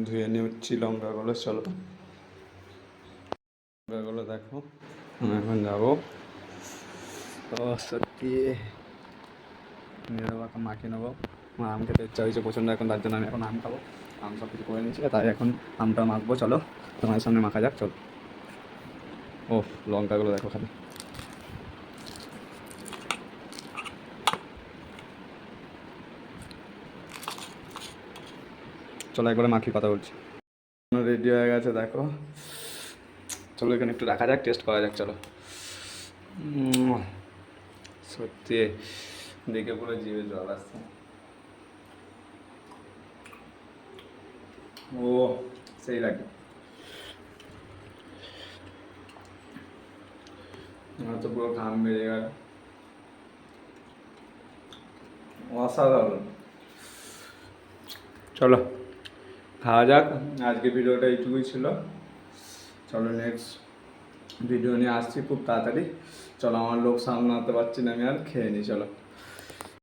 ধুয়ে নিচ্ছি লঙ্কাগুলো। চলো লঙ্কাগুলো দেখো, আমি এখন যাবো। তো সত্যি নিয়ে নেবো, এখন মাখিয়ে নেবো। আমার আম খেতে ইচ্ছা হয়েছে প্রচণ্ড এখন, তার জন্য আমি এখন আম খাবো। আম সব কিছু করে নিয়েছি, তাই এখন আমটা মাখবো। চলো তোমার সামনে মাখা যাক, চলো। ও লঙ্কাগুলো দেখো খালি। চলো একবারে মাখি, কথা বলছি। রেডি হয়ে গেছে দেখো। চলো এখানে একটু রাখা যাক, টেস্ট করা যাক। চলো। সত্যি দেখে পুরো জিভে জল আসছে। ও সেই লাগে। আমার তো পুরো ঘাম বেরিয়ে গেল। অসাধারণ। চলো খাওয়া যাক। আজকে ভিডিওটা এইটুকুই ছিল। চলো নেক্সট ভিডিও নিয়ে আসছি খুব তাড়াতাড়ি। চলো, আমার লোক সামলাতে পারছি না আমি, আর খেয়ে নিই। চলো।